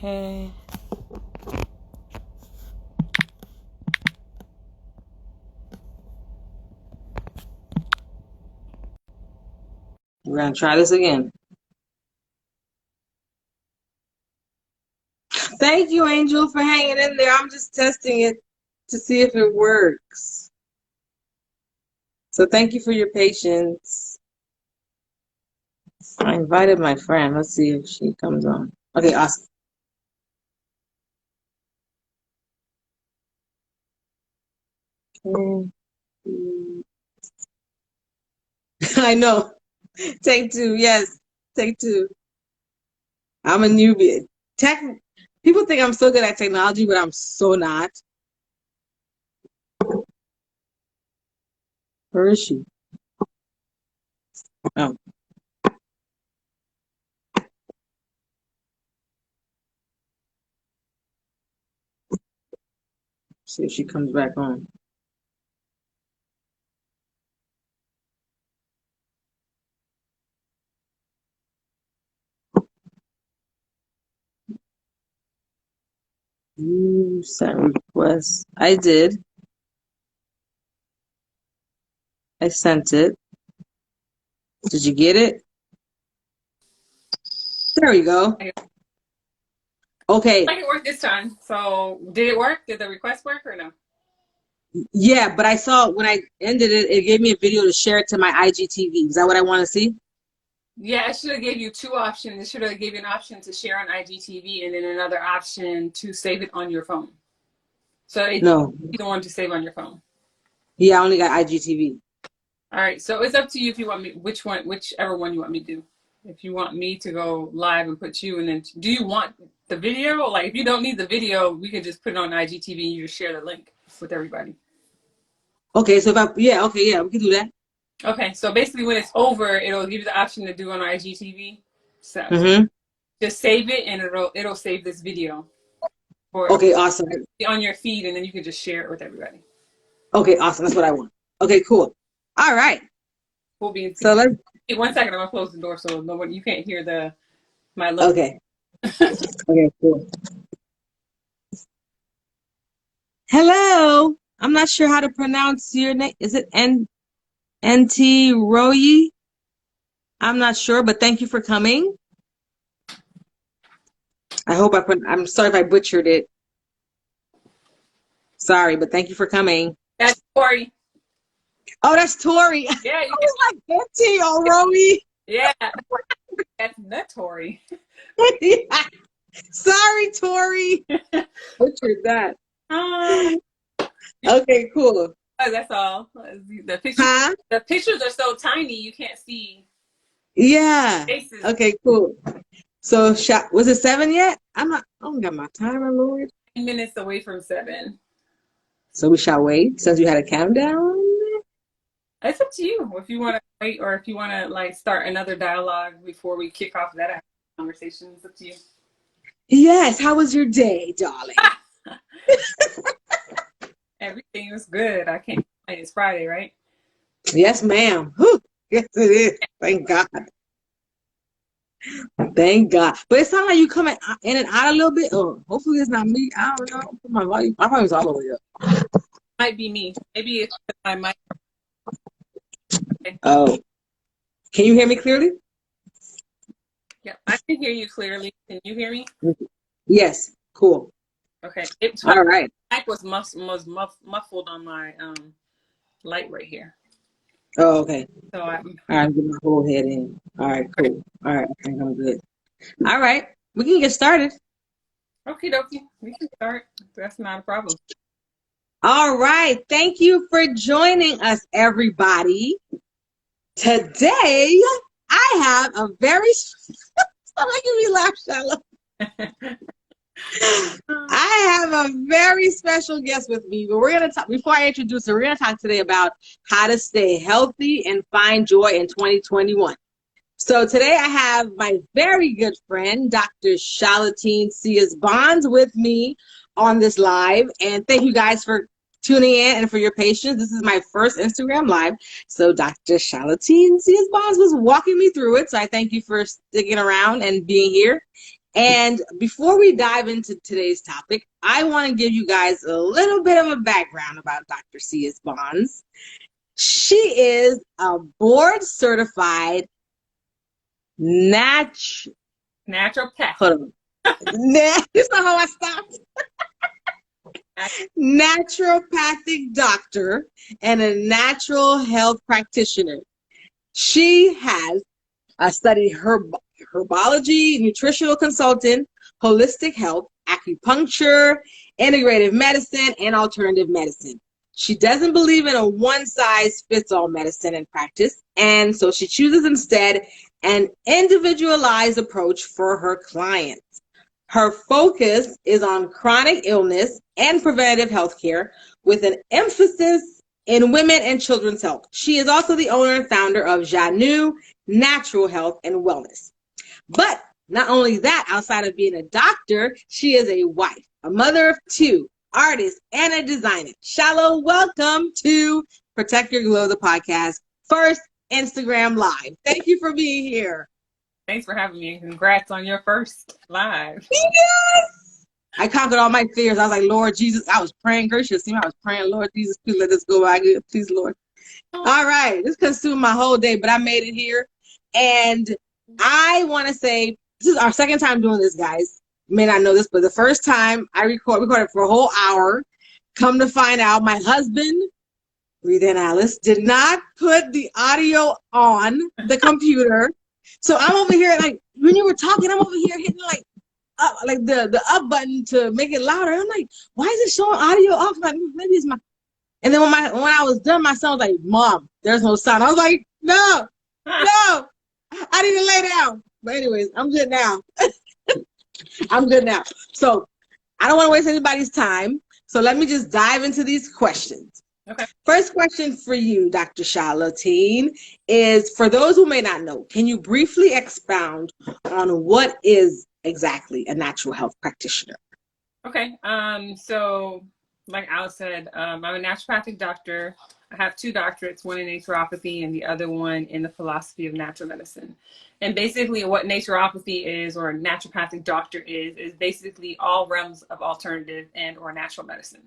Okay. We're going to try this again. Thank you, Angel, for hanging in there. I'm just testing it to see if it works. So thank you for your patience. I invited my friend. Let's see if she comes on. Okay, awesome. Okay. I know. Take two. Yes. Take two. I'm a newbie. People think I'm so good at technology, but I'm so not. Where is she? Oh, see if she comes back on. You sent request. I did. I sent it. Did you get it? There we go. Okay. Like it worked this time. So did it work? Did the request work or no? Yeah, but I saw when I ended it, it gave me a video to share it to my IGTV. Is that what I want to see? Yeah, it should have gave you two options. It should have gave you an option to share on IGTV and then another option to save it on your phone. So it's No. either one to save on your phone. Yeah, I only got IGTV. All right. So it's up to you if you want me, whichever one you want me to do. If you want me to go live and put you, and then do you want the video? Like if you don't need the video, we can just put it on IGTV and you just share the link with everybody. Okay, so yeah, we can do that. Okay, so basically when it's over, it'll give you the option to do on IGTV. So just save it and it'll save this video for Okay, awesome. on your feed, and then you can just share it with everybody. Okay, awesome. That's what I want. Okay, cool. All right. We'll be in. So let's. Hey, 1 second, I'm gonna close the door so nobody you can't hear my look. Okay. Okay, cool. Hello. I'm not sure how to pronounce your name. Is it NT Royi? I'm not sure, but thank you for coming. I hope I'm sorry if I butchered it. Sorry, but thank you for coming. That's Tori. Oh, that's Tori. Yeah, I was like NT or Royi. yeah, that's not Tori. Yeah. Sorry, Tori. Butchered that. Okay, cool. That's all. The pictures are so tiny you can't see. Yeah. Faces. Okay, cool. So, was it 7 yet? I don't got my timer, Lord. 10 minutes away from 7. So we shall wait since you had a countdown. It's up to you if you want to wait or if you want to like start another dialogue before we kick off that conversation. It's up to you. Yes. How was your day, darling? Everything was good. I can't complain. It's Friday, right? Yes, ma'am. Whew. Yes, it is. Thank God. Thank God. But it sounds like you coming in and out a little bit. Oh, hopefully it's not me. I don't know. Put my volume's all the way up. Might be me. Maybe it's my mic. Oh. Can you hear me clearly? Yeah, I can hear you clearly. Can you hear me? Yes. Cool. Okay. All right. The mic was muffled on my light right here. Oh, okay. So all right, get my whole head in. All right, cool. All right, I think I'm good. All right, we can get started. Okie dokie. We can start. That's not a problem. All right. Thank you for joining us, everybody. Today, I have a very stop making me laugh, Shallow. I have a very special guest with me, but we're going to talk, before I introduce her, we're going to talk today about how to stay healthy and find joy in 2021. So today I have my very good friend, Dr. Challotine Cius-Bonds, with me on this live. And thank you guys for tuning in and for your patience. This is my first Instagram live. So Dr. Challotine Cius-Bonds was walking me through it. So I thank you for sticking around and being here. And before we dive into today's topic, I want to give you guys a little bit of a background about Dr. Cius-Bonds. She is a board certified naturopathic. Naturopathic. That's not how I stopped. Naturopathic doctor and a natural health practitioner. She has studied herbology, nutritional consultant, holistic health, acupuncture, integrative medicine, and alternative medicine. She doesn't believe in a one-size-fits-all medicine and practice, and so she chooses instead an individualized approach for her clients. Her focus is on chronic illness and preventative health care with an emphasis in women and children's health. She is also the owner and founder of Janu Natural Health and Wellness. But not only that, outside of being a doctor, she is a wife, a mother of two, artist, and a designer. Shallow, welcome to Protect Your Glow, the podcast, first Instagram Live. Thank you for being here. Thanks for having me. Congrats on your first live. Yes! I conquered all my fears. I was like, Lord Jesus, I was praying. Girl, you should see me. I was praying, Lord Jesus, please let this go by good. Please, Lord. All right. This consumed my whole day, but I made it here. And I want to say, this is our second time doing this, guys. You may not know this, but the first time I recorded for a whole hour. Come to find out, my husband, breathe in, Alice, did not put the audio on the computer. So I'm over here, like, when you were talking, I'm over here hitting, like, up, like the up button to make it louder. I'm like, why is it showing audio off? I'm like, maybe it's my... And then when I was done, my son was like, Mom, there's no sound. I was like, no, I need to lay down. But anyways, I'm good now. I'm good now. So I don't want to waste anybody's time. So let me just dive into these questions. Okay. First question for you, Dr. Challotine, is for those who may not know, can you briefly expound on what is exactly a natural health practitioner? Okay. So like Alice said, I'm a naturopathic doctor. I have 2 doctorates, one in naturopathy and the other one in the philosophy of natural medicine. And basically what naturopathy is, or a naturopathic doctor is basically all realms of alternative and or natural medicine.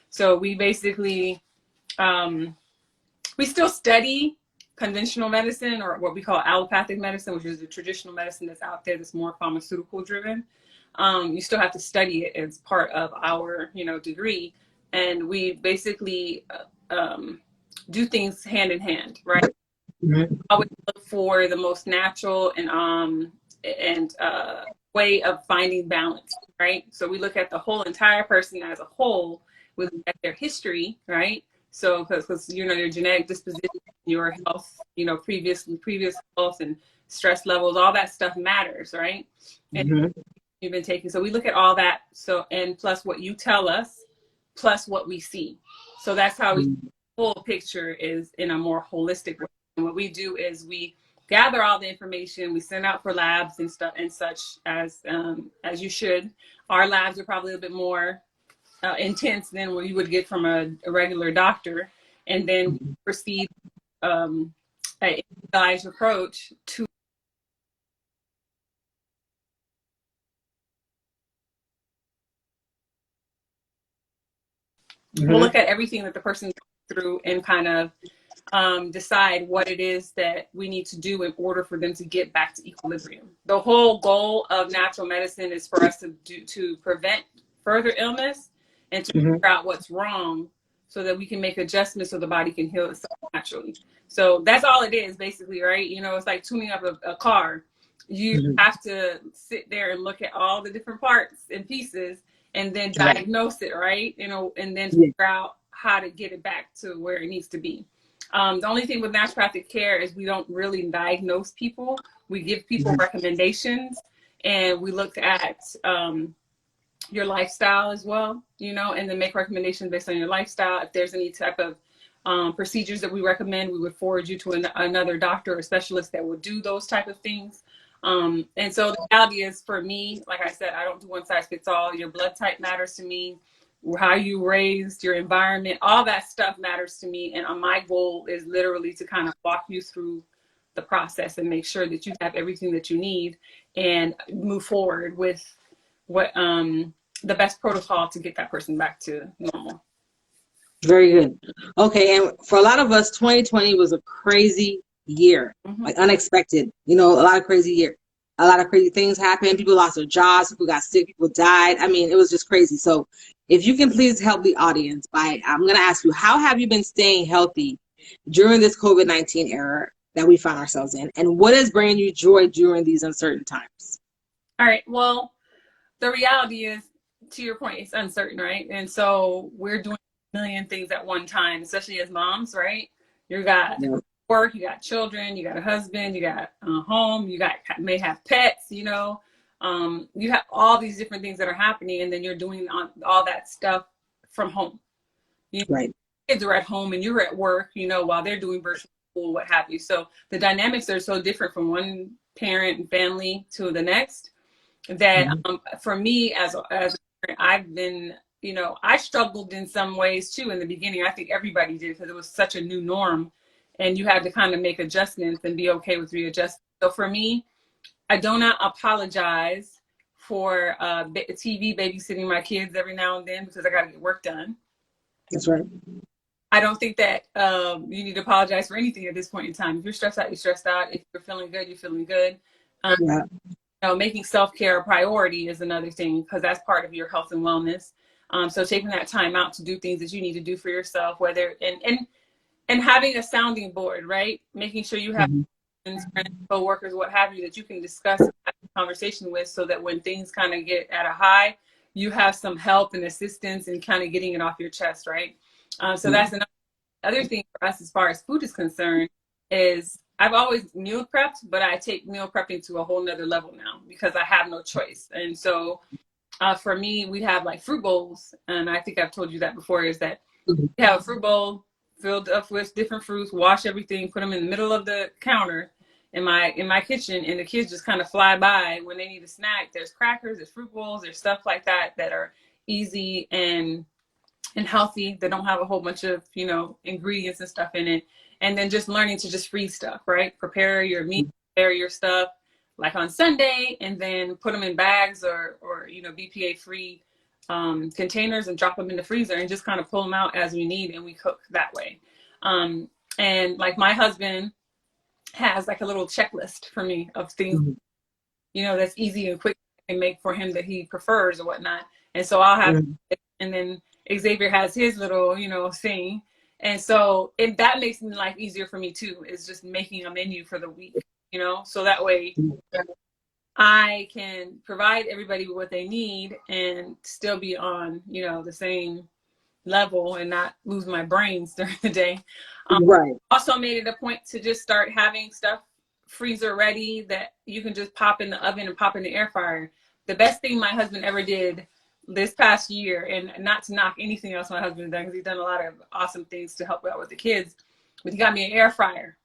So we basically, we still study conventional medicine, or what we call allopathic medicine, which is the traditional medicine that's out there that's more pharmaceutical driven. You still have to study it as part of our, degree. And we basically do things hand in hand, right? Mm-hmm. Always look for the most natural and way of finding balance, right? So we look at the whole entire person as a whole. We look at their history, right? So because your genetic disposition, your health, previous health and stress levels, all that stuff matters, right? And mm-hmm. You've been taking. So we look at all that. So, and plus what you tell us, plus what we see. So that's how we see the full picture is in a more holistic way. And what we do is we gather all the information, we send out for labs and stuff and such as you should. Our labs are probably a bit more intense than what you would get from a regular doctor. And then we proceed an individualized approach to we'll look at everything that the person's going through and kind of decide what it is that we need to do in order for them to get back to equilibrium. The whole goal of natural medicine is for us to prevent further illness and to figure out what's wrong so that we can make adjustments so the body can heal itself naturally. So that's all it is basically, right? It's like tuning up a car. You have to sit there and look at all the different parts and pieces and then diagnose it, right? And then figure out how to get it back to where it needs to be. The only thing with naturopathic care is we don't really diagnose people. We give people recommendations, and we look at your lifestyle as well, and then make recommendations based on your lifestyle. If there's any type of procedures that we recommend, we would forward you to another doctor or specialist that would do those type of things. And so the reality is, for me, like I said, I don't do one size fits all. Your blood type matters to me, how you raised, your environment, all that stuff matters to me. And my goal is literally to kind of walk you through the process and make sure that you have everything that you need and move forward with what the best protocol to get that person back to normal. Very good. Okay, and for a lot of us, 2020 was a crazy year, like unexpected. You know, a lot of crazy year. A lot of crazy things happened. People lost their jobs. People got sick. People died. I mean, it was just crazy. So if you can please help the audience I'm going to ask you, how have you been staying healthy during this COVID-19 era that we find ourselves in? And what is bringing you joy during these uncertain times? All right. Well, the reality is, to your point, it's uncertain, right? And so we're doing a million things at one time, especially as moms, right? You got work, you got children, you got a husband, you got a home, may have pets, you know, you have all these different things that are happening, and then you're doing all that stuff from home. Right. Kids are at home and you're at work, you know, while they're doing virtual school, what have you. So the dynamics are so different from one parent and family to the next that for me as a parent, I've been, you know, I struggled in some ways too in the beginning. I think everybody did, because it was such a new norm and you had to kind of make adjustments and be okay with readjusting. So for me, I do not apologize for TV babysitting my kids every now and then, because I got to get work done. That's right. I don't think that you need to apologize for anything at this point in time. If you're stressed out, you're stressed out. If you're feeling good, you're feeling good. You know, making self-care a priority is another thing, because that's part of your health and wellness. So taking that time out to do things that you need to do for yourself, whether and having a sounding board, right? Making sure you have friends, co-workers, what have you, that you can discuss and have a conversation with, so that when things kind of get at a high, you have some help and assistance in kind of getting it off your chest, right? So that's another thing for us as far as food is concerned, is I've always meal prepped, but I take meal prepping to a whole nother level now, because I have no choice. And so for me, we have like fruit bowls, and I think I've told you that before, is that we have a fruit bowl filled up with different fruits, wash everything, put them in the middle of the counter in my kitchen, and the kids just kind of fly by when they need a snack. There's crackers, there's fruit bowls, there's stuff like that that are easy and healthy, that don't have a whole bunch of, you know, ingredients and stuff in it. And then just learning to just freeze stuff, right? Prepare your meat, prepare your stuff like on Sunday, and then put them in bags or you know, BPA free containers, and drop them in the freezer, and just kind of pull them out as we need, and we cook that way. And like my husband has like a little checklist for me of things, you know, that's easy and quick and make for him that he prefers or whatnot. And so I'll have it, and then Xavier has his little, you know, thing. And so that makes life easier for me too, is just making a menu for the week, you know, so that way I can provide everybody with what they need and still be on, you know, the same level and not lose my brains during the day. Right. Also made it a point to just start having stuff freezer ready that you can just pop in the oven and pop in the air fryer. The best thing my husband ever did this past year, and not to knock anything else my husband has done, because he's done a lot of awesome things to help out with the kids, but he got me an air fryer.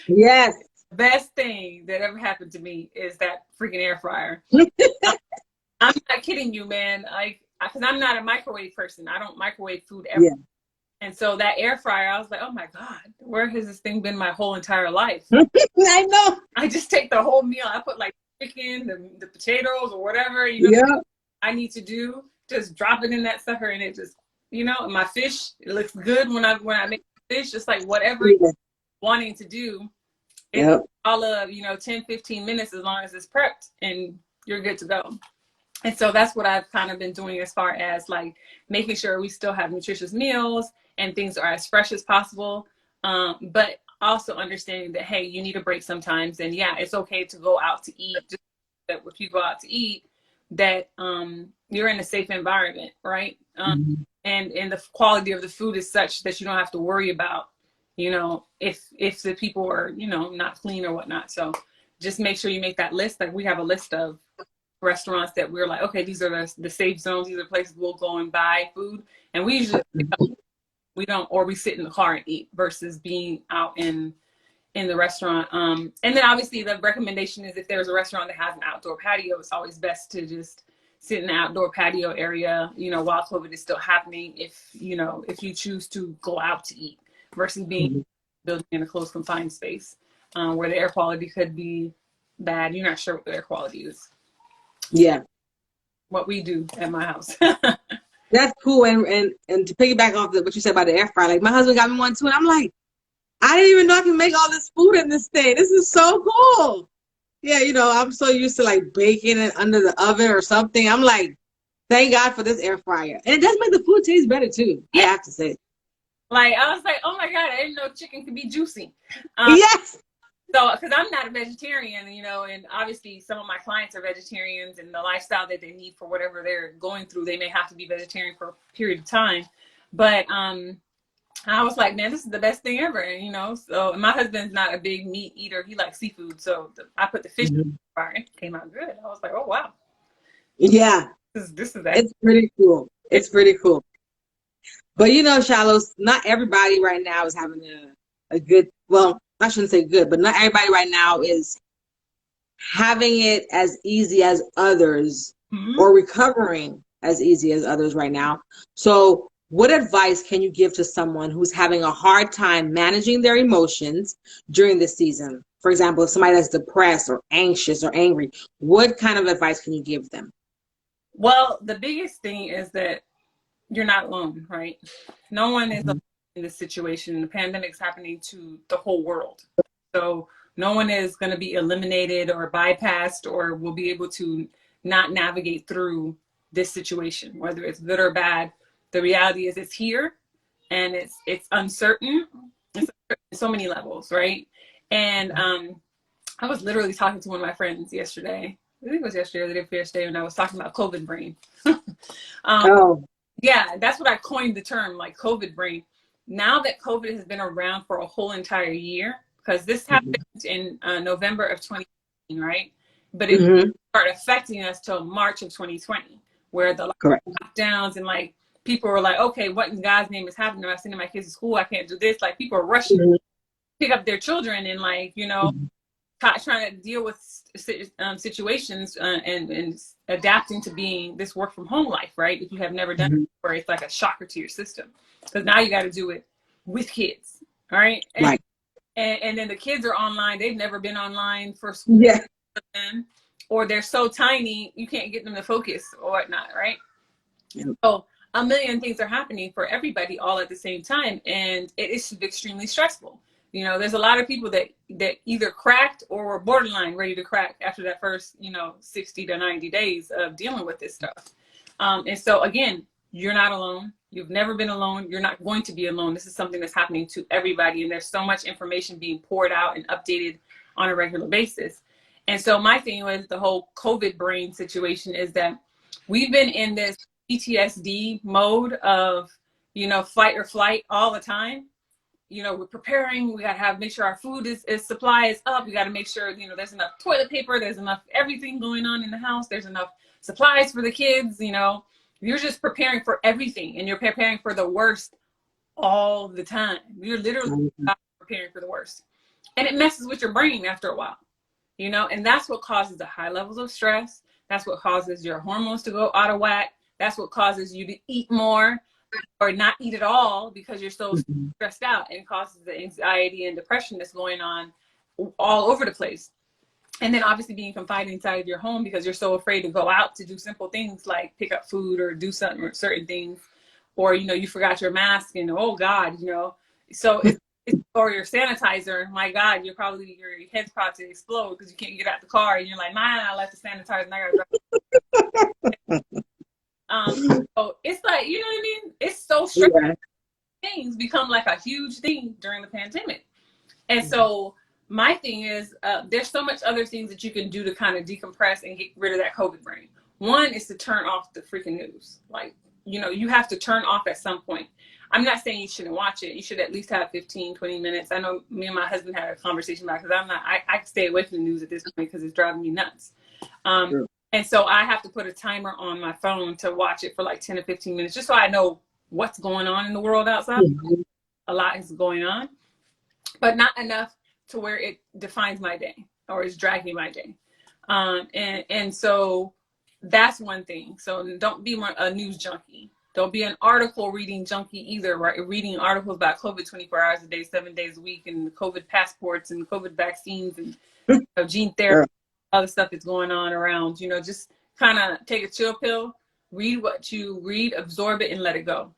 Yes. Best thing that ever happened to me is that freaking air fryer. I'm not kidding you, man. Like, because I'm not a microwave person. I don't microwave food ever. Yeah. And so that air fryer, I was like, oh my God, where has this thing been my whole entire life? I know. I just take the whole meal. I put like chicken, the potatoes, or whatever, you know, I need to do. Just drop it in that sucker, and it just, you know, my fish, it looks good when I make fish, just like whatever you're wanting to do. It's all of, you know, 10, 15 minutes, as long as it's prepped, and you're good to go. And so that's what I've kind of been doing, as far as like making sure we still have nutritious meals and things are as fresh as possible. But also understanding that, hey, you need a break sometimes. And yeah, it's okay to go out to eat. Just that if you go out to eat, that you're in a safe environment, right? And the quality of the food is such that you don't have to worry about, you know, if the people are, you know, not clean or whatnot. So just make sure you make that list. Like, we have a list of restaurants that we're like, okay, these are the safe zones. These are places we'll go and buy food. And we usually, we don't, or we sit in the car and eat, versus being out in the restaurant. And then obviously the recommendation is, if there's a restaurant that has an outdoor patio, it's always best to just sit in the outdoor patio area, you know, while COVID is still happening, if you choose to go out to eat, versus being building in a closed confined space. where the air quality could be bad. You're not sure what the air quality is. Yeah. What we do at my house. That's cool. And to piggyback off what you said about the air fryer, like my husband got me one too, and I'm like, I didn't even know I can make all this food in this thing. This is so cool. Yeah, I'm so used to like baking it under the oven or something. I'm like, thank God for this air fryer. And it does make the food taste better too, I have to say. Like, I was like, oh my God, I didn't know chicken could be juicy. Yes. So, because I'm not a vegetarian, and obviously some of my clients are vegetarians, and the lifestyle that they need for whatever they're going through, they may have to be vegetarian for a period of time. But I was like, man, this is the best thing ever, So my husband's not a big meat eater; he likes seafood. So I put the fish in the fire, and it came out good. I was like, oh wow, yeah, this is it's pretty cool. It's pretty cool. But Shallows, not everybody right now is having a good. Well, I shouldn't say good, but not everybody right now is having it as easy as others or recovering as easy as others right now. So what advice can you give to someone who's having a hard time managing their emotions during this season? For example, if somebody that's depressed or anxious or angry, what kind of advice can you give them? Well, the biggest thing is that you're not alone, right? No one is alone in this situation. The pandemic's happening to the whole world. So no one is going to be eliminated or bypassed or will be able to not navigate through this situation, whether it's good or bad. The reality is it's here, and it's uncertain. It's uncertain in so many levels, right? And I was literally talking to one of my friends yesterday. I think it was yesterday or the day before yesterday, and I was talking about COVID brain. Yeah, that's what I coined the term, like COVID brain. Now that COVID has been around for a whole entire year, because this happened in November of 2019, right? But it started affecting us till March of 2020, where the lockdowns and like people were like, okay, what in God's name is happening? I'm sending my kids to school. I can't do this. Like people are rushing to pick up their children and like, trying to deal with situations and adapting to being this work from home life, right? If you have never done it before, it's like a shocker to your system because now you got to do it with kids, all right? And then the kids are online. They've never been online for school. Yeah. Or they're so tiny, you can't get them to focus or whatnot, right? Yeah. So a million things are happening for everybody all at the same time. And it is extremely stressful. There's a lot of people that either cracked or were borderline ready to crack after that first, 60 to 90 days of dealing with this stuff. And so again, you're not alone. You've never been alone. You're not going to be alone. This is something that's happening to everybody. And there's so much information being poured out and updated on a regular basis. And so my thing with the whole COVID brain situation is that we've been in this PTSD mode of, fight or flight all the time. We're preparing, we got to make sure our food is supply is up. We got to make sure, there's enough toilet paper, there's enough everything going on in the house. There's enough supplies for the kids, you're just preparing for everything and you're preparing for the worst all the time. You're literally preparing for the worst. And it messes with your brain after a while, and that's what causes the high levels of stress. That's what causes your hormones to go out of whack. That's what causes you to eat more or not eat at all because you're so stressed out, and causes the anxiety and depression that's going on all over the place. And then obviously being confined inside of your home because you're so afraid to go out to do simple things like pick up food or do something or certain things, or you forgot your mask and oh God, so it's or your sanitizer. My God, your head's probably to explode because you can't get out the car and you're like, man, I left the sanitizer and I gotta so it's like, you know what I mean? It's so stressful. Yeah. Things become like a huge thing during the pandemic. And so my thing is, there's so much other things that you can do to kind of decompress and get rid of that COVID brain. One is to turn off the freaking news. Like, you have to turn off at some point. I'm not saying you shouldn't watch it. You should at least have 15, 20 minutes. I know me and my husband had a conversation about it because I can stay away from the news at this point because it's driving me nuts. Sure. And so I have to put a timer on my phone to watch it for like 10 or 15 minutes, just so I know what's going on in the world outside. A lot is going on, but not enough to where it defines my day or is dragging my day. And so that's one thing. So don't be a news junkie. Don't be an article reading junkie either, right? Reading articles about COVID 24 hours a day, 7 days a week, and COVID passports and COVID vaccines and gene therapy, all the stuff that's going on around. Just kind of take a chill pill, read what you read, absorb it, and let it go.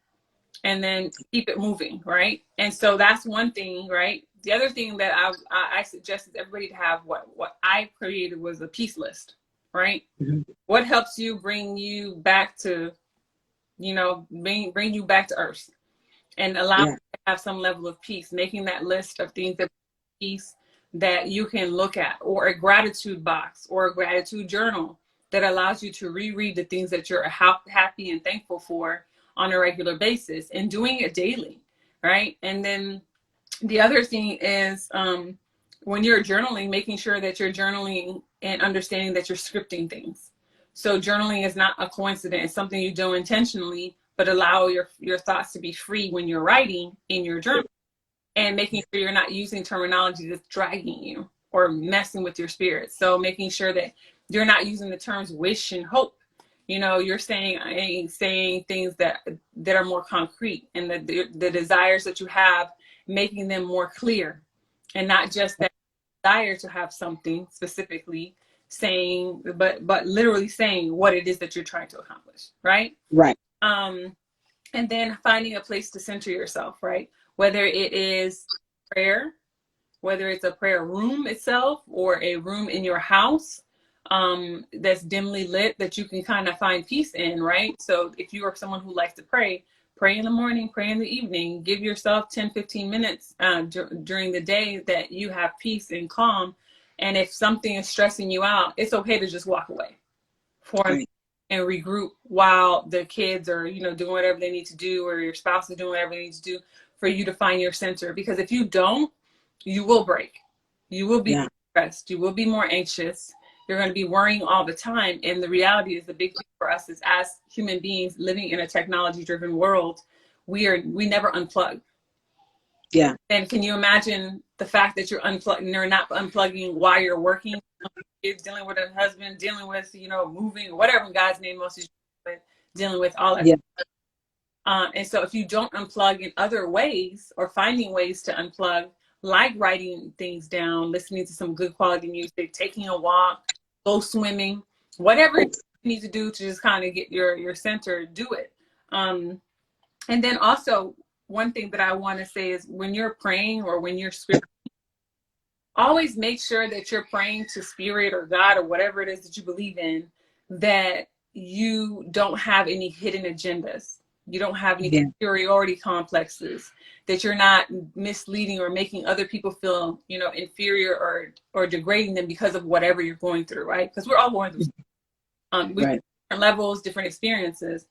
And then keep it moving, right? And so that's one thing, right? The other thing that I suggested everybody to have, what I created was a peace list, right? Mm-hmm. What helps you bring you back to, bring you back to earth and allow you to have some level of peace, making that list of things that peace that you can look at, or a gratitude box or a gratitude journal that allows you to reread the things that you're happy and thankful for on a regular basis, and doing it daily, right? And then the other thing is when you're journaling, making sure that you're journaling and understanding that you're scripting things. So journaling is not a coincidence. It's something you do intentionally, but allow your thoughts to be free when you're writing in your journal, and making sure you're not using terminology that's dragging you or messing with your spirit. So making sure that you're not using the terms wish and hope. You're saying things that are more concrete, and the desires that you have, making them more clear, and not just that desire to have something specifically saying, but literally saying what it is that you're trying to accomplish, right? Right. And then finding a place to center yourself, right? Whether it is prayer, whether it's a prayer room itself, or a room in your house that's dimly lit that you can kind of find peace in, right? So if you are someone who likes to pray in the morning, pray in the evening, give yourself 10-15 minutes during the day that you have peace and calm. And if something is stressing you out, it's okay to just walk away and regroup while the kids are, doing whatever they need to do, or your spouse is doing whatever they need to do, for you to find your center. Because if you don't, you will break. You will be stressed. You will be more anxious. You're going to be worrying all the time. And the reality is, the big thing for us is, as human beings living in a technology-driven world, we never unplug. Yeah. And can you imagine the fact that you're unplugging, you're not unplugging while you're working, dealing with a husband, dealing with, moving, whatever in God's name most is dealing with all that. Yeah. And so if you don't unplug in other ways, or finding ways to unplug, like writing things down, listening to some good quality music, taking a walk, go swimming, whatever you need to do to just kind of get your center, do it. And then also, one thing that I want to say is, when you're praying or when you're scripting, always make sure that you're praying to spirit or God or whatever it is that you believe in, that you don't have any hidden agendas. You don't have any superiority complexes, that you're not misleading or making other people feel, inferior or degrading them because of whatever you're going through, right? Because we're all going through different levels, different experiences.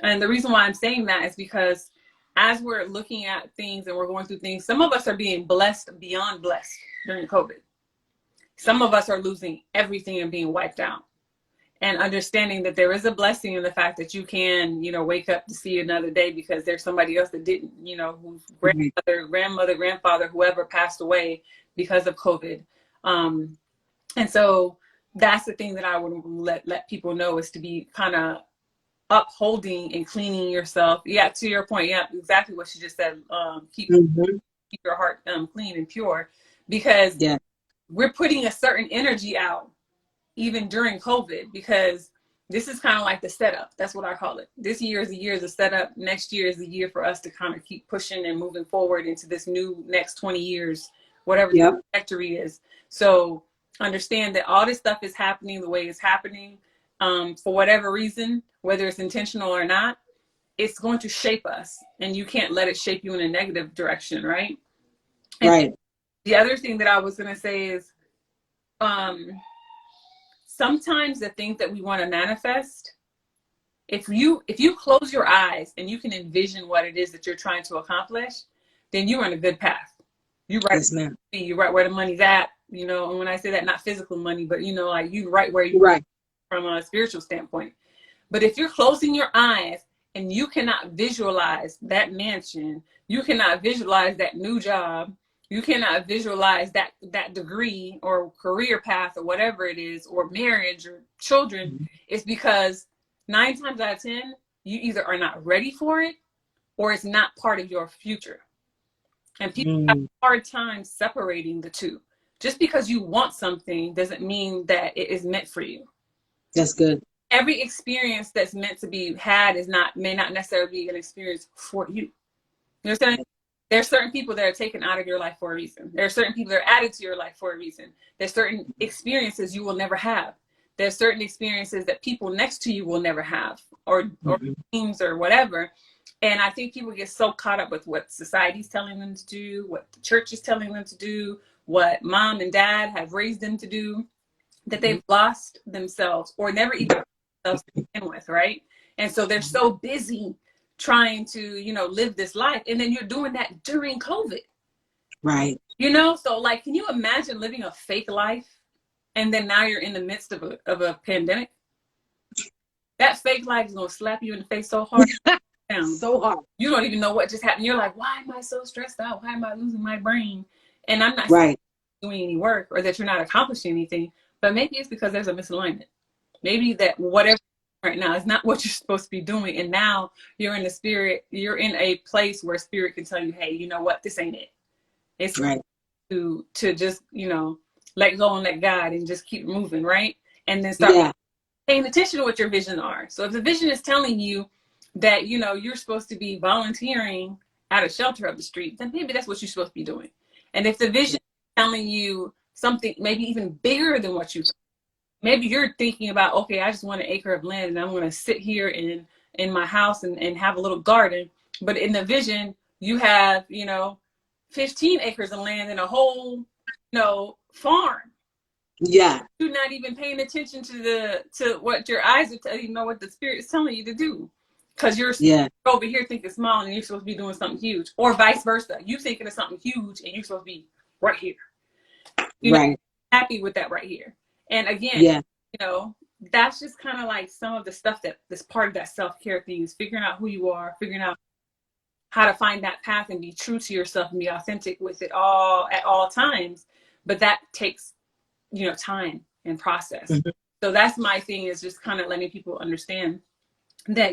And the reason why I'm saying that is because as we're looking at things and we're going through things, some of us are being blessed beyond blessed during COVID. Some of us are losing everything and being wiped out. And understanding that there is a blessing in the fact that you can, wake up to see another day, because there's somebody else that didn't, whose grandmother, grandfather, whoever passed away because of COVID. And so that's the thing that I would let people know, is to be kind of upholding and cleaning yourself. Yeah, to your point. Yeah, exactly what she just said. Keep your heart clean and pure, because we're putting a certain energy out even during COVID, because this is kind of like the setup. That's what I call it. This year is the year of the setup. Next year is the year for us to kind of keep pushing and moving forward into this new next 20 years, whatever the trajectory is. So understand that all this stuff is happening the way it's happening, for whatever reason, whether it's intentional or not. It's going to shape us, and you can't let it shape you in a negative direction, right? And the other thing that I was going to say is, sometimes the things that we want to manifest, if you close your eyes and you can envision what it is that you're trying to accomplish, then you're on a good path. You're right. Yes, ma'am. You're right where the money's at. And when I say that, not physical money, but like you right where you're right from a spiritual standpoint. But if you're closing your eyes and you cannot visualize that mansion, you cannot visualize that new job, you cannot visualize that degree or career path or whatever it is, or marriage or children, it's because 9 times out of 10, you either are not ready for it or it's not part of your future. And people have a hard time separating the two. Just because you want something doesn't mean that it is meant for you. That's good. Every experience that's meant to be had may not necessarily be an experience for you. You understand? There are certain people that are taken out of your life for a reason. There are certain people that are added to your life for a reason. There's certain experiences you will never have. There's certain experiences that people next to you will never have, or teams or whatever. And I think people get so caught up with what society's telling them to do, what the church is telling them to do, what mom and dad have raised them to do, that they've lost themselves or never even themselves to begin with, right? And so they're so busy trying to, you know, live this life. And then you're doing that during COVID. Right. You know, so like, can you imagine living a fake life and then now you're in the midst of a pandemic? That fake life is going to slap you in the face so hard. So hard. You don't even know what just happened. You're like, why am I so stressed out? Why am I losing my brain? And I'm not doing any work or that you're not accomplishing anything, but maybe it's because there's a misalignment. Maybe that whatever right now is not what you're supposed to be doing. And now you're in the spirit, you're in a place where spirit can tell you, hey, you know what? This ain't it. It's right to just, you know, let go and let God and just keep moving, right? And then start paying attention to what your vision are. So if the vision is telling you that, you know, you're supposed to be volunteering at a shelter up the street, then maybe that's what you're supposed to be doing. And if the vision is telling you something maybe even bigger than what you, maybe you're thinking about, okay, I just want an acre of land and I'm going to sit here in my house and have a little garden. But in the vision, you have, you know, 15 acres of land and a whole, you know, farm. Yeah. You're not even paying attention to what your eyes are telling you, know what the spirit is telling you to do. Because you're over here thinking small and you're supposed to be doing something huge, or vice versa. You thinking of something huge and you're supposed to be right here. You know, happy with that right here. And again, you know, that's just kind of like some of the stuff that's part of that self-care thing is figuring out who you are, figuring out how to find that path and be true to yourself and be authentic with it all at all times. But that takes, you know, time and process. So that's my thing, is just kind of letting people understand that,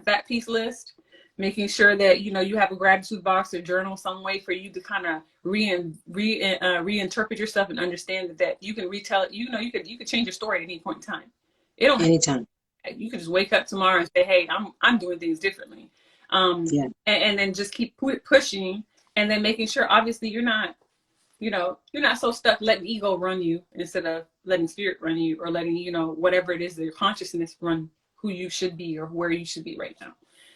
that piece list, making sure that, you know, you have a gratitude box or journal, some way for you to kind of reinterpret yourself and understand that you can retell it. You know, you could change your story at any point in time. It don't anytime. You could just wake up tomorrow and say, hey, I'm doing things differently. And then just keep pushing, and then making sure, obviously, you're not so stuck letting ego run you instead of letting spirit run you, or letting, you know, whatever it is, your consciousness run who you should be or where you should be right now.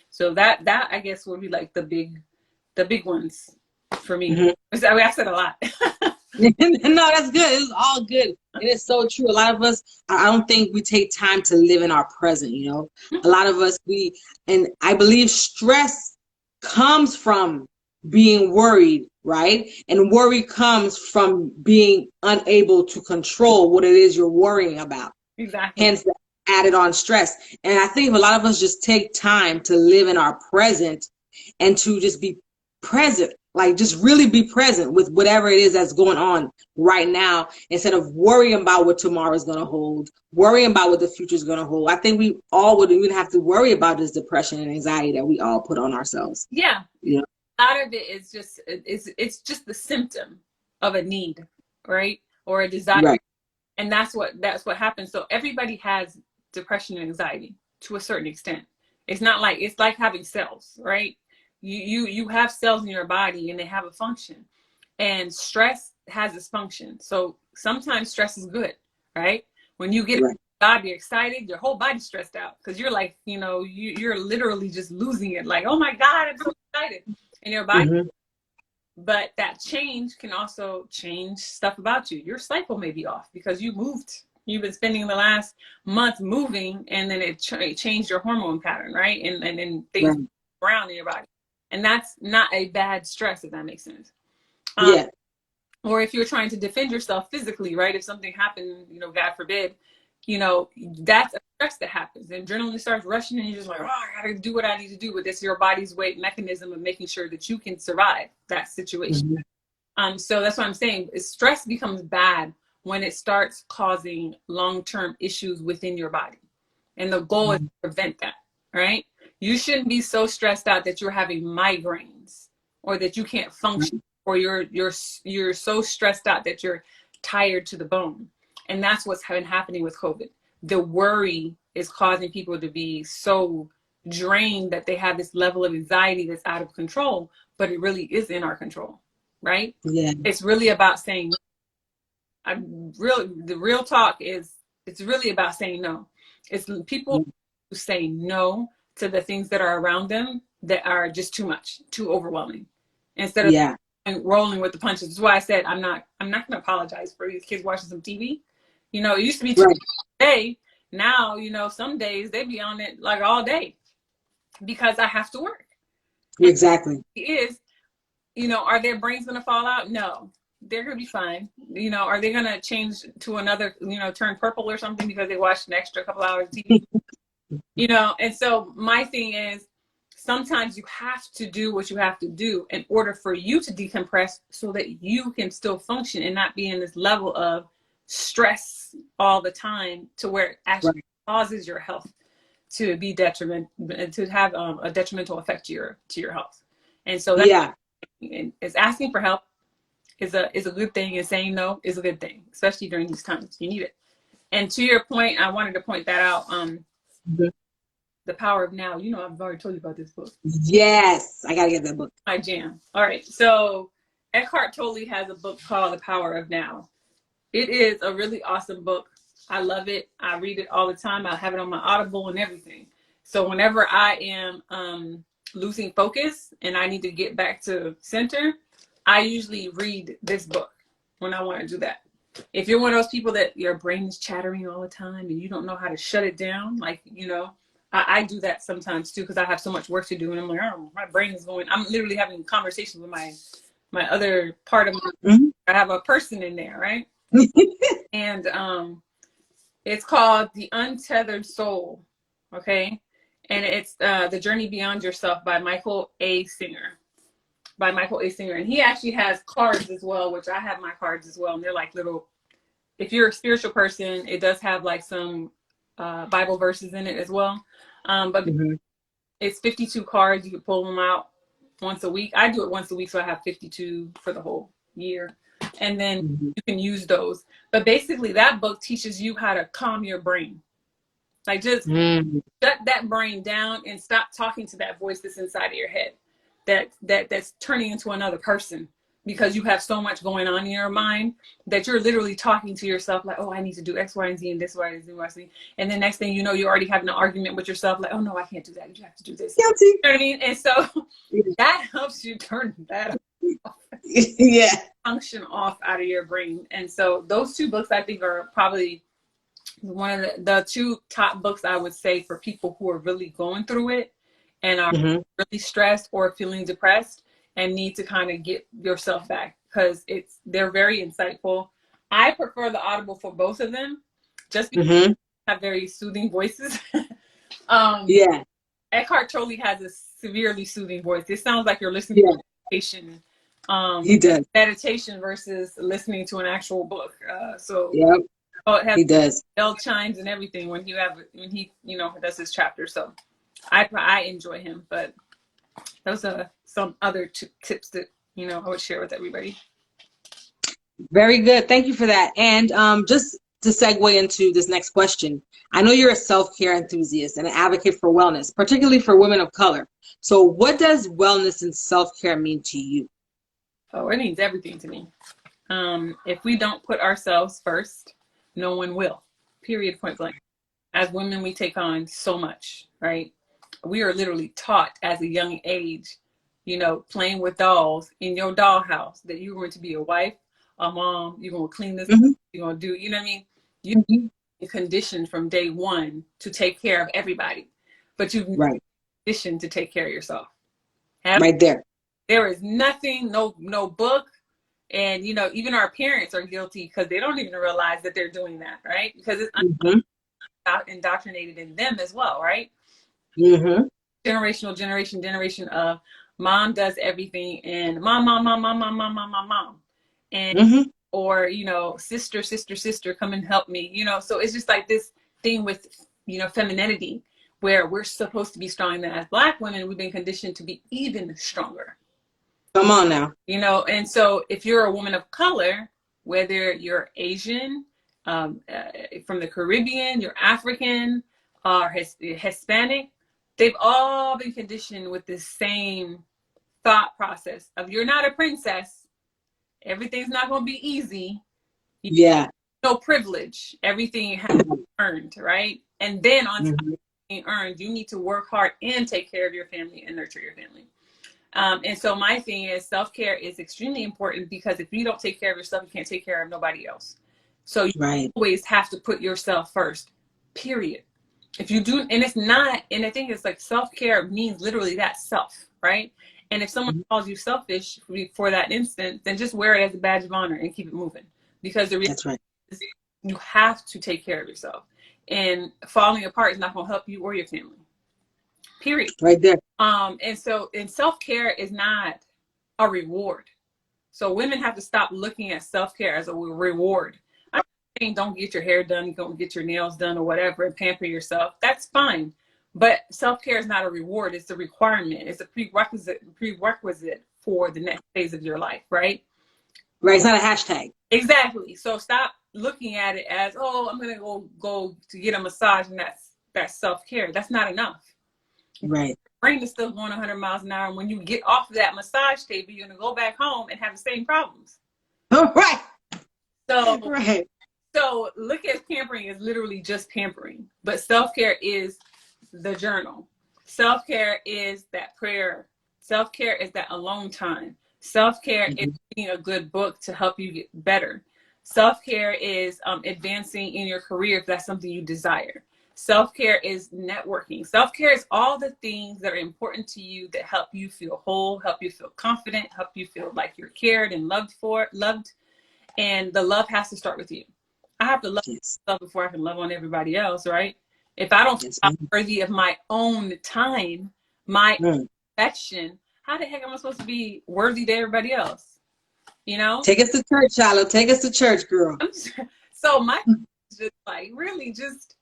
So that I guess would be like the big ones for me. I said a lot. No, that's good. It's all good. It is so true. A lot of us, I don't think we take time to live in our present, you know. A lot of us, and I believe stress comes from being worried, right? And worry comes from being unable to control what it is you're worrying about. Exactly. Hence, added on stress. And I think a lot of us just take time to live in our present and to just be present, like just really be present with whatever it is that's going on right now, instead of worrying about what tomorrow is going to hold, worrying about what the future is going to hold. I think we all would even have to worry about this depression and anxiety that we all put on ourselves. Yeah. You know? A lot of it is just, it's just the symptom of a need, right? Or a desire. Right. And that's what happens. So everybody has depression and anxiety to a certain extent. It's like having cells, right? You have cells in your body and they have a function, and stress has its function. So sometimes stress is good, right? When you get God, you're excited, your whole body's stressed out because you're like, you know, you're literally just losing it. Like, oh my God, I'm so excited in your body. But that change can also change stuff about you. Your cycle may be off because you moved. You've been spending the last month moving, and then it changed your hormone pattern, right? And then things around in your body. And that's not a bad stress, if that makes sense. Or if you're trying to defend yourself physically, right? If something happened, you know, God forbid, you know, that's a stress that happens. And adrenaline starts rushing and you're just like, oh, I gotta do what I need to do. But it's your body's mechanism of making sure that you can survive that situation. So that's what I'm saying. Stress becomes bad when it starts causing long-term issues within your body. And the goal is to prevent that. right? You shouldn't be so stressed out that you're having migraines or that you can't function, or you're so stressed out that you're tired to the bone. And that's what's been happening with COVID. The worry is causing people to be so drained that they have this level of anxiety that's out of control, but it really is in our control, right? Yeah. It's really about saying, the real talk is, it's really about saying no. It's people who say no to the things that are around them that are just too much, too overwhelming, instead of rolling with the punches. That's why I said I'm not going to apologize for these kids watching some TV. You know, it used to be 2 hours a day. Now, you know, some days they be on it like all day because I have to work. Exactly. Is, you know, are their brains going to fall out? No, they're going to be fine. You know, are they going to change to another, you know, turn purple or something because they watched an extra couple hours of TV? You know, and so my thing is, sometimes you have to do what you have to do in order for you to decompress so that you can still function and not be in this level of stress all the time to where it actually causes your health to be to have a detrimental effect to your health. And so that is asking for help is a good thing, and saying no is a good thing, especially during these times. You need it. And to your point, I wanted to point that out. The Power of Now. You know, I've already told you about this book. Yes, I gotta get that book. My jam. All right, so Eckhart Tolle has a book called The Power of Now. It is a really awesome book. I love it. I read it all the time. I have it on my Audible and everything. So whenever I am losing focus and I need to get back to center, I usually read this book when I want to do that. If you're one of those people that your brain is chattering all the time and you don't know how to shut it down, like, you know, I do that sometimes too, because I have so much work to do, and I'm like, oh, my brain is going. I'm literally having conversations with my other part of me. I have a person in there, right? And it's called The Untethered Soul, okay? And it's The Journey Beyond Yourself by Michael A. Singer. And he actually has cards as well, which I have my cards as well, and they're like little. If you're a spiritual person, it does have like some Bible verses in it as well. But it's 52 cards. You can pull them out once a week. I do it once a week, so I have 52 for the whole year. And then you can use those. But basically, that book teaches you how to calm your brain. Like, just shut that brain down and stop talking to that voice that's inside of your head that's turning into another person, because you have so much going on in your mind that you're literally talking to yourself like, oh, I need to do X, Y, and Z, and this, Y, and Z, Y, and Z. And then next thing you know, you're already having an argument with yourself like, oh, no, I can't do that. You have to do this. Guilty. You know what I mean? And so that helps you turn that off. Function off out of your brain. And so those two books, I think, are probably one of the two top books I would say for people who are really going through it and are really stressed or feeling depressed and need to kind of get yourself back, because they're very insightful. I prefer the Audible for both of them, just because they have very soothing voices. Eckhart Tolle has a severely soothing voice. It sounds like you're listening to meditation. He does meditation versus listening to an actual book. It has bell chimes and everything when he does his chapter. So I enjoy him, but those are some other tips that, I would share with everybody. Very good. Thank you for that. And just to segue into this next question, I know you're a self-care enthusiast and an advocate for wellness, particularly for women of color. So what does wellness and self-care mean to you? Oh, it means everything to me. If we don't put ourselves first, no one will. Period, point blank. As women, we take on so much, right? We are literally taught as a young age, playing with dolls in your dollhouse, that you're going to be a wife, a mom, you're going to clean this, you're going to do, you know what I mean? You're conditioned from day one to take care of everybody, but you've conditioned to take care of yourself. There is nothing, no book. And, even our parents are guilty because they don't even realize that they're doing that, right? Because it's indoctrinated in them as well, right? Generation of mom does everything, and mom. And, or, sister, come and help me, so it's just like this thing with, femininity, where we're supposed to be strong. Then as Black women, we've been conditioned to be even stronger. Come on now. You know, and so if you're a woman of color, whether you're Asian, from the Caribbean, you're African, or Hispanic, they've all been conditioned with this same thought process of you're not a princess. Everything's not going to be easy. Yeah. No privilege. Everything has to be earned, right? And then on top of being earned, you need to work hard and take care of your family and nurture your family. And so my thing is self-care is extremely important, because if you don't take care of yourself, you can't take care of nobody else. So you always have to put yourself first, period. If you do, and it's not, and I think it's like self-care means literally that, self, right? And if someone calls you selfish for that instance, then just wear it as a badge of honor and keep it moving. Because the reality is you have to take care of yourself. And falling apart is not going to help you or your family. Period. Right there. And self-care is not a reward. So women have to stop looking at self-care as a reward. I'm not saying don't get your hair done, don't get your nails done or whatever, and pamper yourself. That's fine. But self-care is not a reward. It's a requirement. It's a prerequisite for the next phase of your life, right? Right. It's not a hashtag. Exactly. So stop looking at it as, oh, I'm going to go to get a massage, and that's self-care. That's not enough. Right. Brain is still going 100 miles an hour. And when you get off of that massage table, you're going to go back home and have the same problems. Right. So look at pampering as literally just pampering. But self-care is the journal. Self-care is that prayer. Self-care is that alone time. Self-care is reading a good book to help you get better. Self-care is advancing in your career if that's something you desire. Self-care is networking. Self-care is all the things that are important to you that help you feel whole, help you feel confident, help you feel like you're cared and loved. And the love has to start with you. I have to love myself before I can love on everybody else, right? If I don't feel I'm worthy of my own time, my affection, how the heck am I supposed to be worthy to everybody else? You know? Take us to church, Charlotte. Take us to church, girl. So my just like really just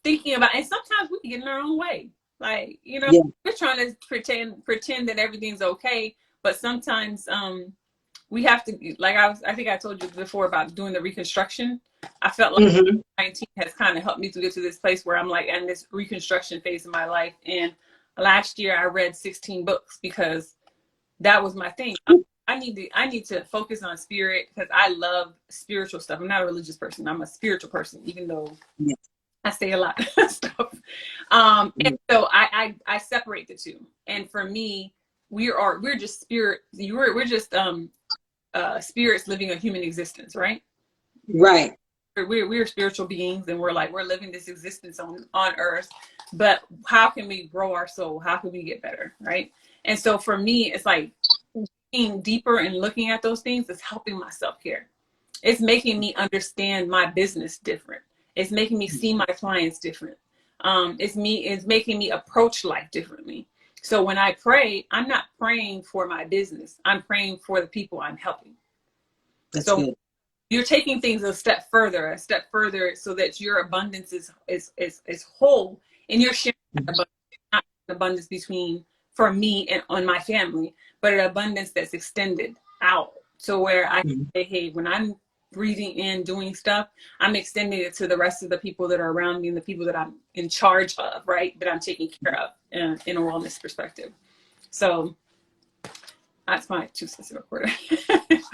thinking about, and sometimes we get in our own way. Like, you know, we're trying to pretend that everything's okay, but sometimes we have to, like I think I told you before about doing the reconstruction. I felt like 19 has kind of helped me to get to this place where I'm like in this reconstruction phase of my life. And last year I read 16 books because that was my thing. I need to focus on spirit because I love spiritual stuff. I'm not a religious person. I'm a spiritual person, even though I say a lot of stuff. And so I separate the two. And for me, we're just spirit. We're just spirits living a human existence, right? Right. We're spiritual beings, and we're living this existence on earth. But how can we grow our soul? How can we get better, right? And so for me, it's like being deeper and looking at those things is helping my self-care. It's making me understand my business different. It's making me see my clients different. It's making me approach life differently. So when I pray, I'm not praying for my business. I'm praying for the people I'm helping. That's so good. You're taking things a step further, so that your abundance is whole, and you're sharing abundance, not abundance between for me and on my family, but an abundance that's extended out. So where I can say, hey, when I'm breathing in, doing stuff, I'm extending it to the rest of the people that are around me and the people that I'm in charge of, right? That I'm taking care of in a wellness perspective. So that's my 2 cents a quarter.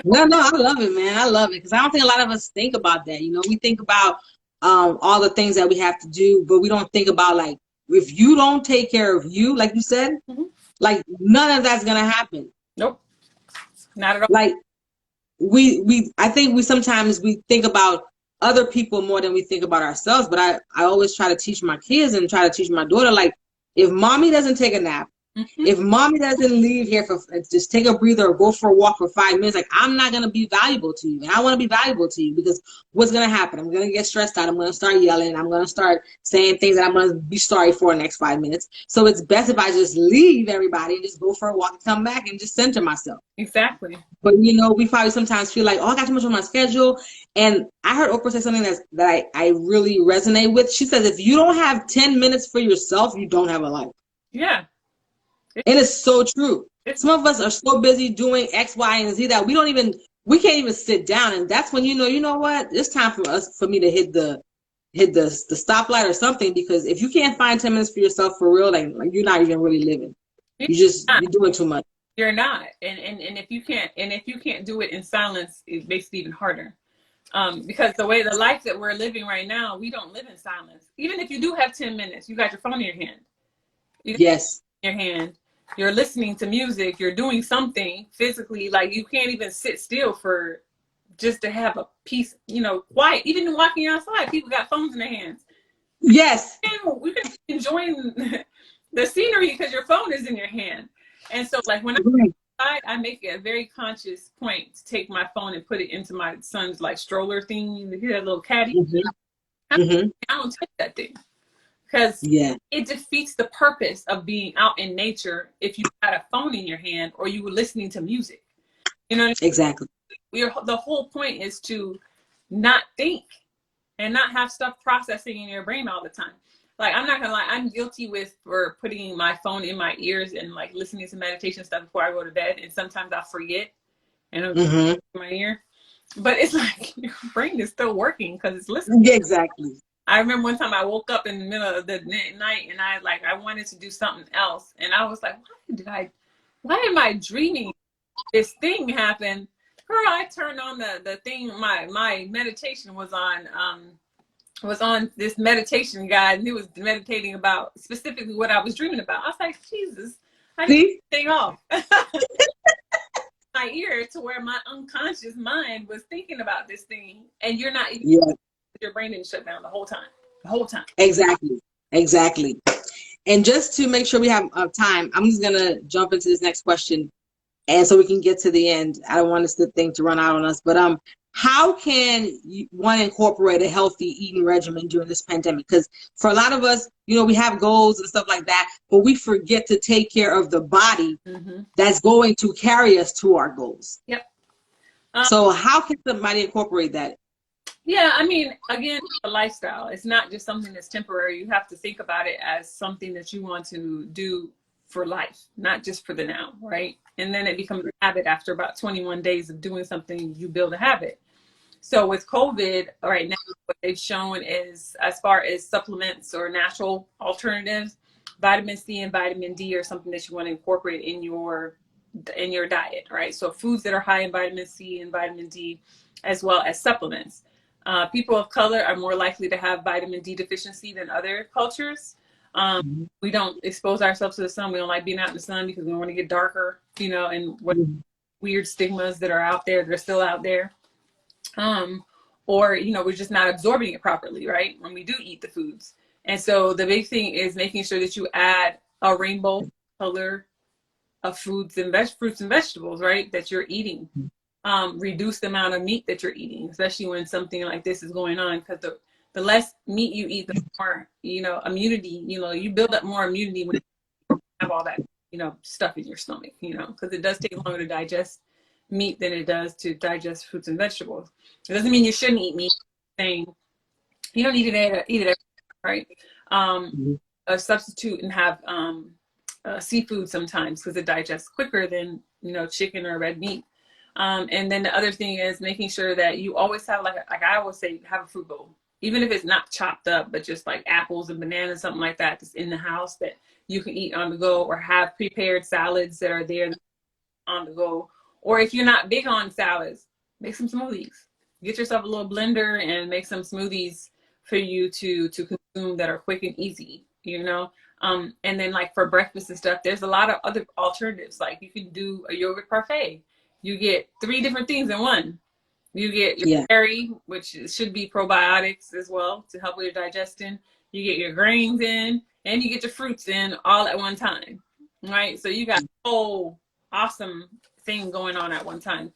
No, I love it, man. I love it because I don't think a lot of us think about that. You know, we think about all the things that we have to do, but we don't think about, like, if you don't take care of you, like you said, like none of that's gonna happen. Nope, not at all. Like I think we sometimes think about other people more than we think about ourselves. But I always try to teach my kids and try to teach my daughter, like, if mommy doesn't take a nap, Mm-hmm. If mommy doesn't leave here for just take a breather or go for a walk for 5 minutes, like I'm not gonna be valuable to you, and I want to be valuable to you because what's gonna happen? I'm gonna get stressed out. I'm gonna start yelling. I'm gonna start saying things that I'm gonna be sorry for in the next 5 minutes. So it's best if I just leave everybody and just go for a walk and come back and just center myself. Exactly. But you know, we probably sometimes feel like, oh, I got too much on my schedule. And I heard Oprah say something that I really resonate with. She says, if you don't have 10 minutes for yourself, you don't have a life. Yeah. And it's so true. It's Some of us are so busy doing X, Y, and Z that we can't even sit down. And that's when you know what? It's time for me to hit the stoplight or something, because if you can't find 10 minutes for yourself for real, like you're not even really living. You're doing too much. You're not. And if you can't do it in silence, it makes it even harder. Because the life that we're living right now, we don't live in silence. Even if you do have 10 minutes, you got your phone in your hand. Yes. In your hand. You're listening to music. You're doing something physically. Like you can't even sit still for just to have a peace, quiet. Even walking outside, people got phones in their hands. Yes. And we can enjoying the scenery because your phone is in your hand. And so like when I make it a very conscious point to take my phone and put it into my son's like stroller thing. You hear that little caddy? Mm-hmm. I don't touch that thing because it defeats the purpose of being out in nature if you had a phone in your hand or you were listening to music. You know what I mean? Exactly. The whole point is to not think and not have stuff processing in your brain all the time. Like, I'm not gonna lie, I'm guilty for putting my phone in my ears and like listening to meditation stuff before I go to bed. And sometimes I forget and it'll in my ear. But it's like your brain is still working because it's listening. Yeah, exactly. I remember one time I woke up in the middle of the night and I wanted to do something else. And I was like, why am I dreaming this thing happened? Girl, I turned on the thing, my meditation was on this meditation guide, and he was meditating about specifically what I was dreaming about. I was like, Jesus, I need this thing off my ear to where my unconscious mind was thinking about this thing, and you're not even your brain didn't shut down the whole time. Exactly. And just to make sure we have time, I'm just gonna jump into this next question, and so we can get to the end. I don't want this thing to run out on us, but how can one incorporate a healthy eating regimen during this pandemic? Because for a lot of us, we have goals and stuff like that, but we forget to take care of the body that's going to carry us to our goals. Yep. So how can somebody incorporate that? Yeah, I mean, again, it's a lifestyle. It's not just something that's temporary. You have to think about it as something that you want to do for life, not just for the now, right? And then it becomes a habit. After about 21 days of doing something, you build a habit. So with COVID right now, what they've shown is, as far as supplements or natural alternatives, vitamin C and vitamin D are something that you want to incorporate in your diet, right? So foods that are high in vitamin C and vitamin D, as well as supplements. People of color are more likely to have vitamin D deficiency than other cultures. We don't expose ourselves to the sun. We don't like being out in the sun because we want to get darker, and what weird stigmas that are out there, they're still out there. Or, we're just not absorbing it properly, right? When we do eat the foods. And so the big thing is making sure that you add a rainbow color of fruits and vegetables, right? That you're eating. Reduce the amount of meat that you're eating, especially when something like this is going on, because the less meat you eat, the more, immunity, you build up more immunity when you have all that, stuff in your stomach, because it does take longer to digest meat than it does to digest fruits and vegetables. It doesn't mean you shouldn't eat meat. Saying you don't need to eat it, right? A substitute and have seafood sometimes because it digests quicker than chicken or red meat. And then the other thing is making sure that you always have like I always say, have a fruit bowl, even if it's not chopped up, but just like apples and bananas, something like that, that's in the house that you can eat on the go, or have prepared salads that are there on the go. Or if you're not big on salads, make some smoothies. Get yourself a little blender and make some smoothies for you to consume that are quick and easy, And then like for breakfast and stuff, there's a lot of other alternatives. Like you can do a yogurt parfait. You get 3 different things in one. You get your dairy, which should be probiotics as well to help with your digestion. You get your grains in, and you get your fruits in all at one time. right? So you got a whole awesome thing going on at one time.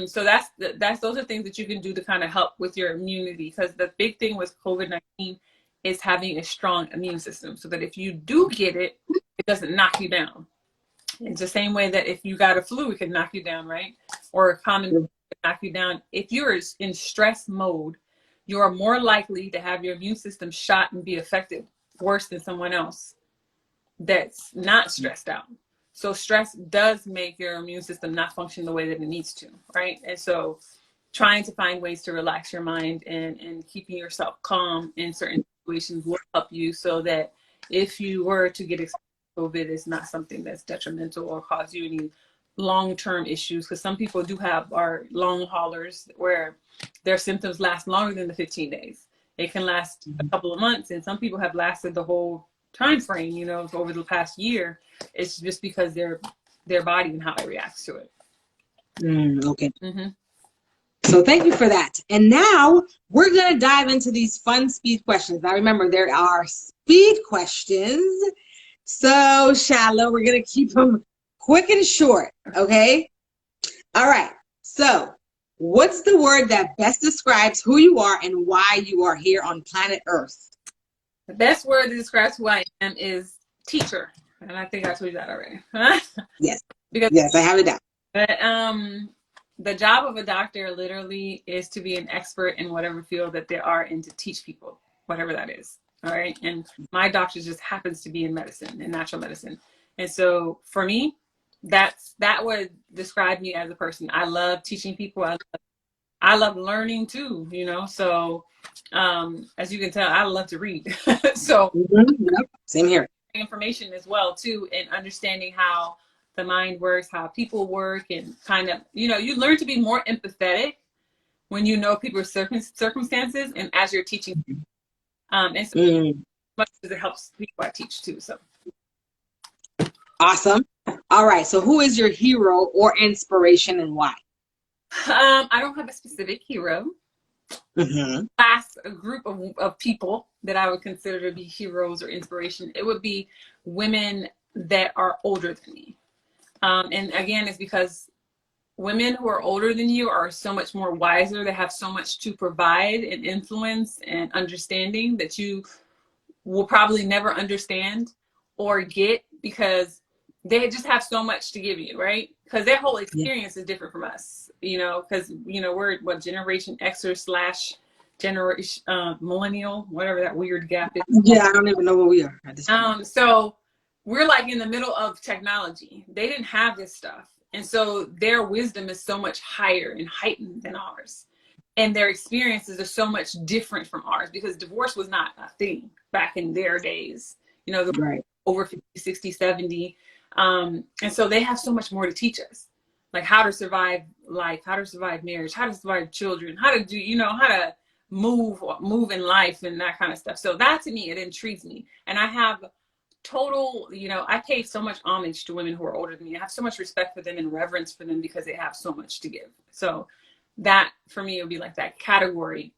So those are things that you can do to kind of help with your immunity, because the big thing with COVID-19 is having a strong immune system, so that if you do get it, it doesn't knock you down. It's the same way that if you got a flu, it can knock you down, right? Or a common cold can knock you down. If you're in stress mode, you are more likely to have your immune system shot and be affected worse than someone else that's not stressed out. So stress does make your immune system not function the way that it needs to, right? And so trying to find ways to relax your mind and keeping yourself calm in certain situations will help you, so that if you were to get exposed to COVID, it's not something that's detrimental or cause you any long-term issues. Because some people are long haulers where their symptoms last longer than the 15 days. It can last a couple of months, and some people have lasted the whole time frame, you know, over the past year. It's just because their body and how it reacts to it. Okay. So thank you for that. And now we're going to dive into these fun speed questions. Now remember, there are speed questions, so shallow. We're going to keep them quick and short. Okay. All right. So what's the word that best describes who you are and why you are here on planet Earth? The best word that describes who I am is teacher. And I think I told you that already. Yes. Because, yes, I have it down. But the job of a doctor literally is to be an expert in whatever field that they are and to teach people, whatever that is. All right. And my doctor just happens to be in medicine, in natural medicine. And so for me, that would describe me as a person. I love teaching people. I love learning too, you know. So as you can tell, I love to read. So Yep. Same here. Information as well too, and understanding how the mind works, how people work, and kind of, you know, you learn to be more empathetic when you know people's circumstances and as you're teaching. And so much as it helps people I teach too. So awesome. All right. So who is your hero or inspiration and why? I don't have a specific hero. A group of people that I would consider to be heroes or inspiration, it would be women that are older than me. And again, it's because women who are older than you are so much more wiser. They have so much to provide and influence and understanding that you will probably never understand or get, because they just have so much to give you, right? Because their whole experience is different from us, you know, because, you know, we're what, Generation Xer / generation millennial, whatever that weird gap is. Yeah, I don't even know where we are at this point. So we're like in the middle of technology. They didn't have this stuff. And so their wisdom is so much higher and heightened than ours. And their experiences are so much different from ours, because divorce was not a thing back in their days, you know, Right. over 50, 60, 70. And so they have so much more to teach us, like how to survive life, how to survive marriage, how to survive children, how to do, you know, how to move in life and that kind of stuff. So that, to me, it intrigues me. And I have total, you know, I pay so much homage to women who are older than me. I have so much respect for them and reverence for them because they have so much to give. So that for me would be like that category,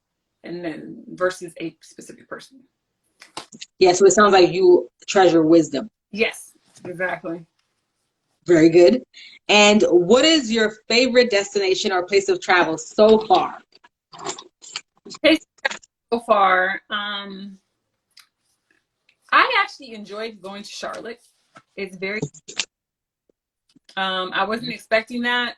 and then versus a specific person. Yeah, so it sounds like you treasure wisdom. Yes, exactly. Very good. And what is your favorite destination or place of travel so far? So far, I actually enjoyed going to Charlotte. It's very, I wasn't expecting that.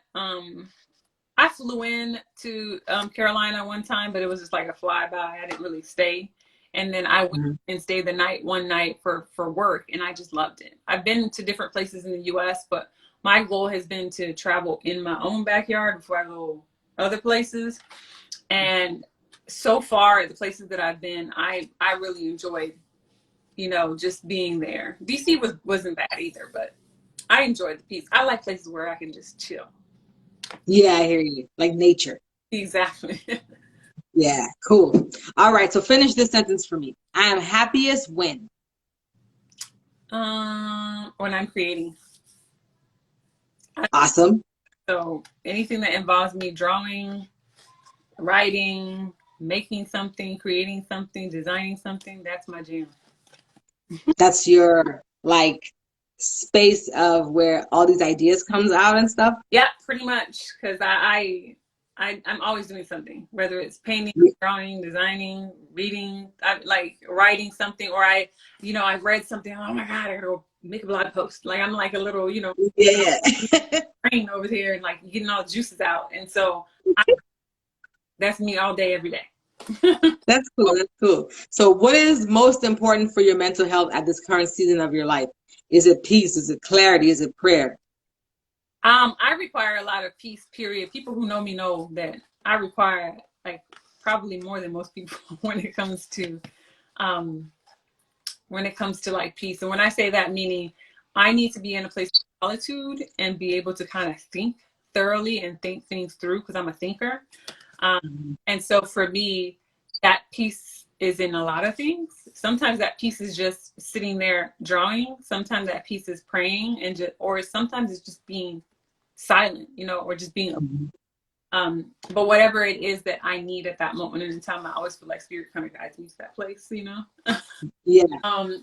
I flew in to Carolina one time, but it was just like a flyby. I didn't really stay. And then I went and stayed one night for work, and I just loved it. I've been to different places in the U.S., but my goal has been to travel in my own backyard before I go other places. And so far, the places that I've been, I really enjoyed, you know, just being there. DC wasn't bad either, but I enjoyed the peace. I like places where I can just chill. Yeah, I hear you. Like nature. Exactly. Yeah, cool. All right, so finish this sentence for me. I am happiest when I'm creating. Awesome. So anything that involves me drawing, writing, making something, creating something, designing something, that's my jam. That's your like space of where all these ideas comes out and stuff? Yeah, pretty much. Because I'm always doing something, whether it's painting, drawing, designing, reading, like writing something, or I've read something. Oh my God, I gotta go make a blog post. Like I'm like a little, Yeah. brain over here and like getting all the juices out. And so that's me all day, every day. That's cool. That's cool. So what is most important for your mental health at this current season of your life? Is it peace? Is it clarity? Is it prayer? I require a lot of peace, period. People who know me know that I require like probably more than most people when it comes to like peace. And when I say that, meaning I need to be in a place of solitude and be able to kind of think thoroughly and think things through, because I'm a thinker. And so for me, that peace is in a lot of things. Sometimes that peace is just sitting there drawing. Sometimes that peace is praying, or sometimes it's just being silent, or just being. But whatever it is that I need at that moment in time, I always feel like spirit kind of guides me to that place, Yeah.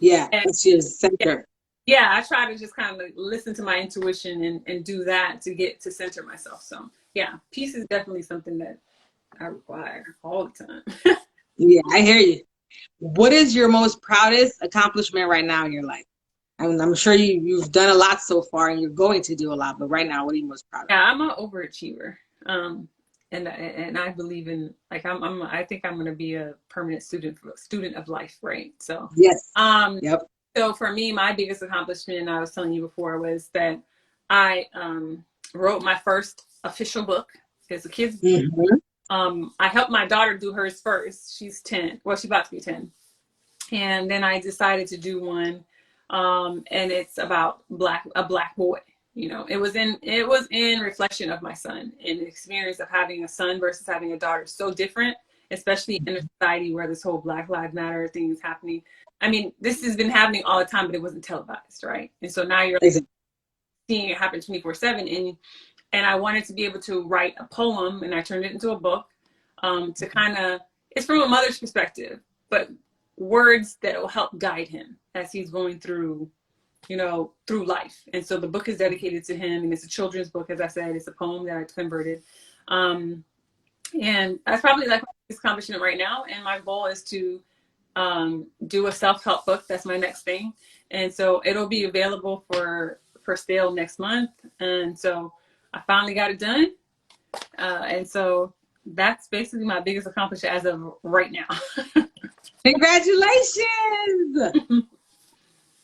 Yeah. That's your center. Yeah, I try to just kind of listen to my intuition and do that to get to center myself. So yeah, peace is definitely something that I require all the time. Yeah, I hear you. What is your most proudest accomplishment right now in your life? I'm sure you've done a lot so far and you're going to do a lot, but right now, what are you most proud of? Yeah, I'm an overachiever. And I believe in, like, I think I'm going to be a permanent student of life. Right. So, yes. Yep. So for me, my biggest accomplishment, I was telling you before, was that I wrote my first official book. It's a kid's book. I helped my daughter do hers first. She's 10. Well, she's about to be 10. And then I decided to do one. And it's about a black boy. It was in reflection of my son, and the experience of having a son versus having a daughter. So different, especially in a society where this whole Black Lives Matter thing is happening. I mean, this has been happening all the time, but it wasn't televised, right? And so now you're seeing it happen 24/7. And I wanted to be able to write a poem, and I turned it into a book, to kind of, it's from a mother's perspective, but words that will help guide him as he's going through life. And so the book is dedicated to him, and it's a children's book. As I said, it's a poem that I converted. And that's probably like my biggest accomplishment right now. And my goal is to do a self-help book. That's my next thing. And so it'll be available for sale next month. And so I finally got it done. And so that's basically my biggest accomplishment as of right now. Congratulations.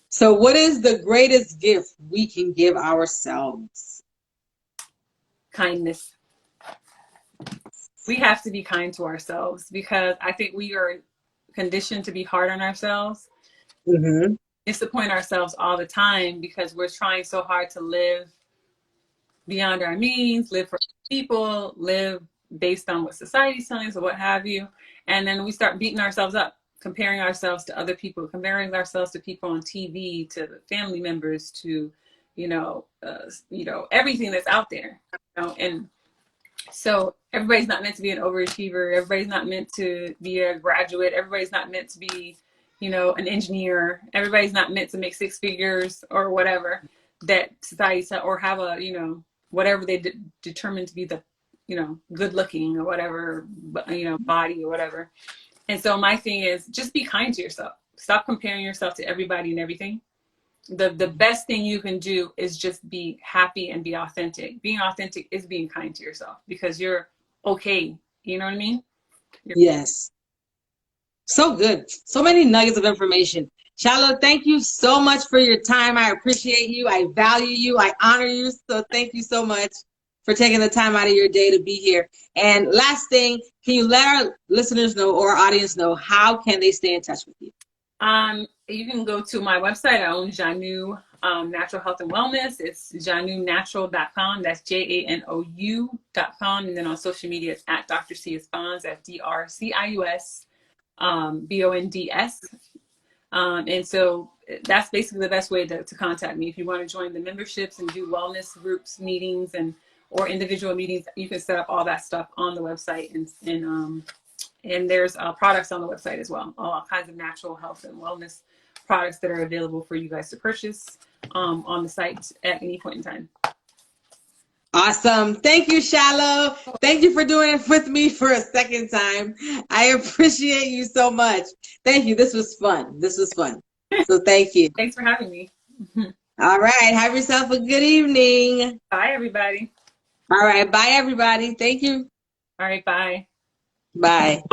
So what is the greatest gift we can give ourselves? Kindness. We have to be kind to ourselves, because I think we are conditioned to be hard on ourselves. Disappoint ourselves all the time because we're trying so hard to live beyond our means, live for people, live based on what society's telling us or what have you. And then we start beating ourselves up, comparing ourselves to other people, comparing ourselves to people on TV, to family members, to, everything that's out there. And so everybody's not meant to be an overachiever. Everybody's not meant to be a graduate. Everybody's not meant to be, an engineer. Everybody's not meant to make six figures or whatever that society said, or have a, whatever they determine to be the, good looking or whatever, body or whatever. And so my thing is, just be kind to yourself. Stop comparing yourself to everybody and everything. The best thing you can do is just be happy and be authentic. Being authentic is being kind to yourself, because you're okay. You know what I mean? Yes. So good. So many nuggets of information. Chalo, thank you so much for your time. I appreciate you. I value you. I honor you. So thank you so much for taking the time out of your day to be here. And last thing, can you let our listeners know, or our audience know, how can they stay in touch with you? You can go to my website. I own Janou Natural Health and Wellness. It's janounatural.com. That's JANOU.com. And then on social media, it's at Dr. Cius-Bonds. That's DRCIUS BONDS. And so that's basically the best way to contact me. If you want to join the memberships and do wellness groups, meetings, or individual meetings, you can set up all that stuff on the website. And there's products on the website as well, all kinds of natural health and wellness products that are available for you guys to purchase. on the site at any point in time. Awesome. Thank you, Shallow. Thank you for doing it with me for a second time. I appreciate you so much. Thank you. This was fun. This was fun. So thank you. Thanks for having me. All right. Have yourself a good evening. Bye, everybody. All right. Bye, everybody. Thank you. All right, bye. Bye.